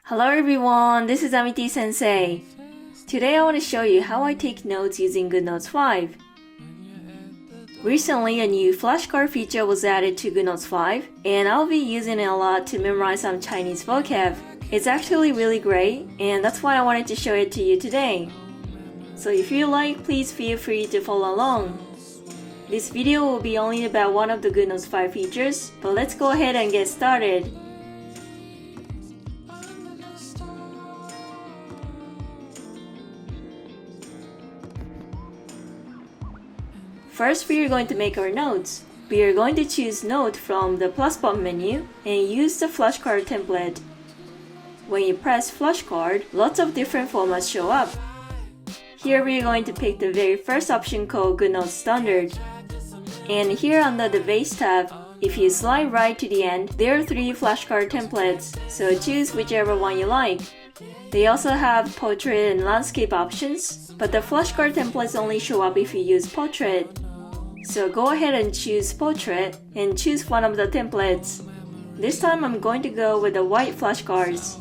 Hello everyone, this is Amity Sensei. Today I want to show you how I take notes using GoodNotes5. Recently, a new flashcard feature was added to GoodNotes5, and I'll be using it a lot to memorize some Chinese vocab. It's actually really great, and that's why I wanted to show it to you today. So if you like, please feel free to follow along. This video will be only about one of the GoodNotes5 features, but let's go ahead and get started. First, we are going to make our notes. We are going to choose Note from the plus button menu and use the flashcard template. When you press flashcard, lots of different formats show up. Here we are going to pick the very first option called GoodNotes Standard. And here under the Base tab, if you slide right to the end, there are 3 flashcard templates, so choose whichever one you like. They also have portrait and landscape options, but the flashcard templates only show up if you use portrait. So go ahead and choose portrait and choose one of the templates. This time I'm going to go with the white flashcards.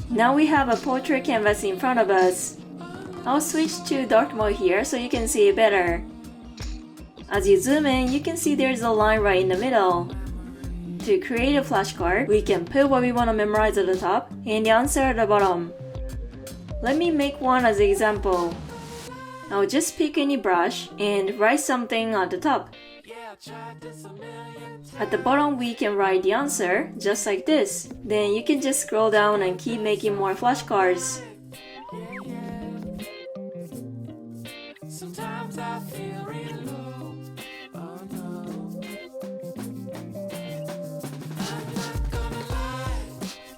Now we have a portrait canvas in front of us. I'll switch to dark mode here so you can see it better. As you zoom in, you can see there's a line right in the middle. To create a flashcard, we can put what we want to memorize at the top and the answer at the bottom. Let me make one as an example. I'll just pick any brush and write something at the top. At the bottom, we can write the answer, just like this. Then you can just scroll down and keep making more flashcards.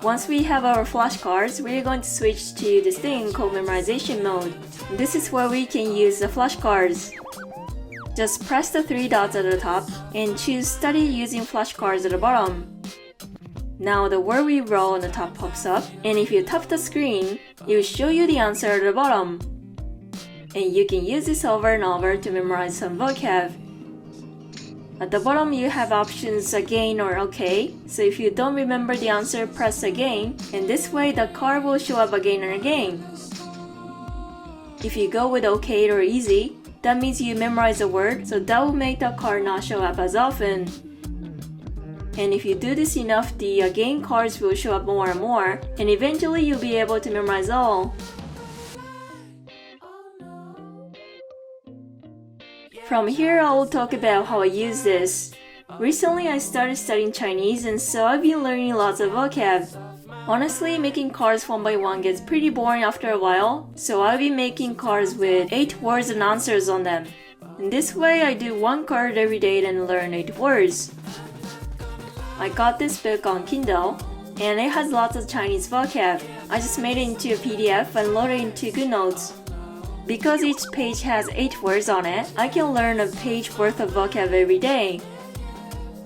Once we have our flashcards, we're going to switch to this thing called Memorization mode. This is where we can use the flashcards. Just press the 3 dots at the top and choose Study using flashcards at the bottom. Now the word we wrote on the top pops up, and if you tap the screen, it will show you the answer at the bottom. And you can use this over and over to memorize some vocab. At the bottom, you have options again or OK, so if you don't remember the answer, press again, and this way the card will show up again and again. If you go with OK or easy, that means you memorize a word, so that will make the card not show up as often. And if you do this enough, the again cards will show up more and more, and eventually you'll be able to memorize all. From here, I will talk about how I use this. Recently, I started studying Chinese, and so I've been learning lots of vocab. Honestly, making cards one by one gets pretty boring after a while, so I'll be making cards with 8 words and answers on them. In this way, I do one card every day and learn 8 words. I got this book on Kindle, and it has lots of Chinese vocab. I just made it into a PDF and loaded it into GoodNotes. Because each page has 8 words on it, I can learn a page worth of vocab every day.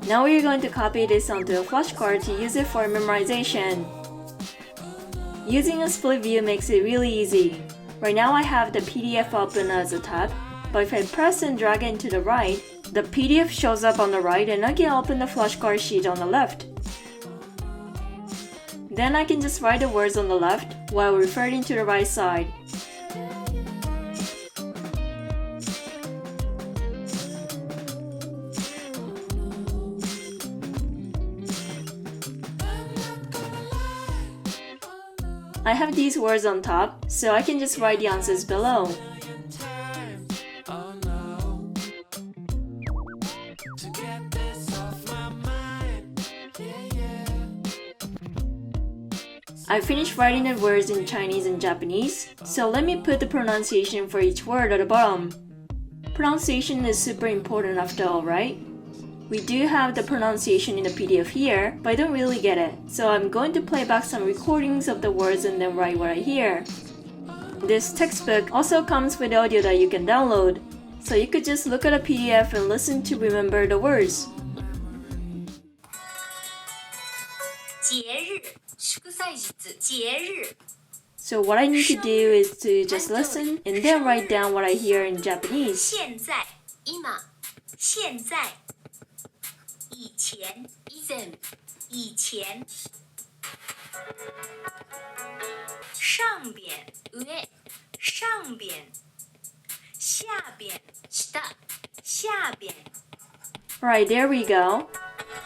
Now we are going to copy this onto a flashcard to use it for memorization. Using a split view makes it really easy. Right now I have the PDF open as a tab, but if I press and drag it to the right, the PDF shows up on the right and I can open the flashcard sheet on the left. Then I can just write the words on the left while referring to the right side. I have these words on top, so I can just write the answers below. I finished writing the words in Chinese and Japanese, so let me put the pronunciation for each word at the bottom. Pronunciation is super important after all, right? We do have the pronunciation in the PDF here, but I don't really get it, so I'm going to play back some recordings of the words and then write what I hear. This textbook also comes with audio that you can download, so you could just look at a PDF and listen to remember the words. 节日祝祭日节日 So what I need to do is to just listen and then write down what I hear in Japanese. 现在今现在以前前以前以前上边上上边下边下下边 Alright, there we go.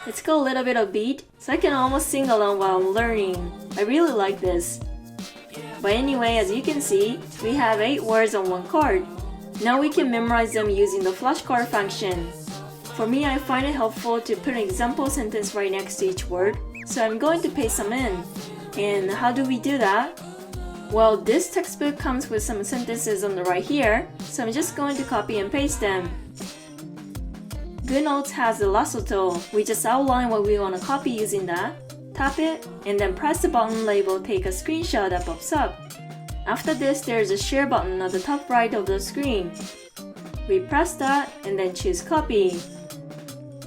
Let's go a little bit of beat, so I can almost sing along while I'm learning. I really like this. But anyway, as you can see, we have 8 words on one card. Now we can memorize them using the flashcard function. For me, I find it helpful to put an example sentence right next to each word, so I'm going to paste some in. And how do we do that? Well, this textbook comes with some sentences on the right here, so I'm just going to copy and paste them. GoodNotes has the lasso tool. We just outline what we want to copy using that, tap it, and then press the button labeled Take a Screenshot that pops up. After this, there's a share button at the top right of the screen. We press that and then choose Copy.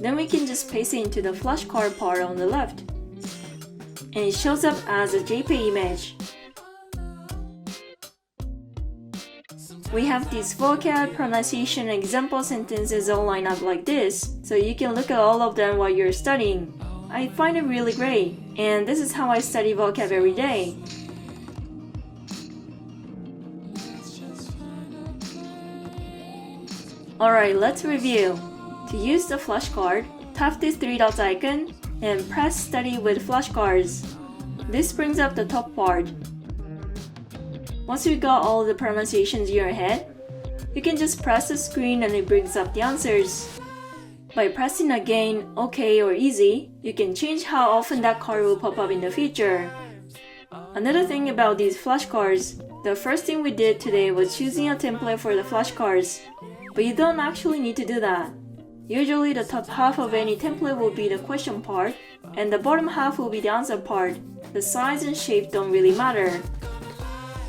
Then we can just paste it into the flashcard part on the left. And it shows up as a JPEG image. We have these vocab, pronunciation, and example sentences all lined up like this, so you can look at all of them while you're studying. I find it really great, and this is how I study vocab every day. Alright, let's review. To use the flashcard, tap this 3 dots icon and press Study with Flashcards. This brings up the top part. Once you got all the pronunciations in your head, you can just press the screen and it brings up the answers. By pressing again, OK or Easy, you can change how often that card will pop up in the future. Another thing about these flashcards, the first thing we did today was choosing a template for the flashcards. But you don't actually need to do that. Usually the top half of any template will be the question part, and the bottom half will be the answer part. The size and shape don't really matter.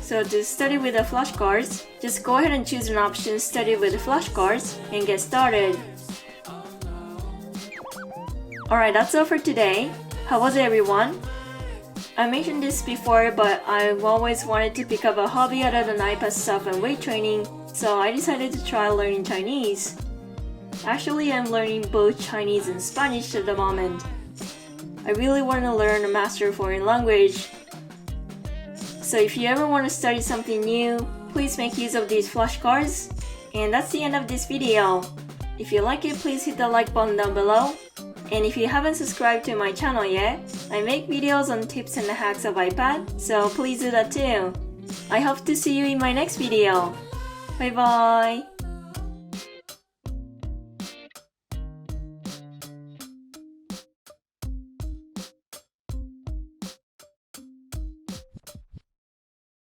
So to study with the flashcards, just go ahead and choose an option Study with the Flashcards and get started. Alright, that's all for today. How was it, everyone? I mentioned this before, but I've always wanted to pick up a hobby other than iPad stuff and weight training, so I decided to try learning Chinese. Actually, I'm learning both Chinese and Spanish at the moment. I really want to learn and master a foreign language. So if you ever want to study something new, please make use of these flashcards. And that's the end of this video. If you like it, please hit the like button down below. And if you haven't subscribed to my channel yet, I make videos on tips and hacks of iPad, so please do that too. I hope to see you in my next video. Bye bye!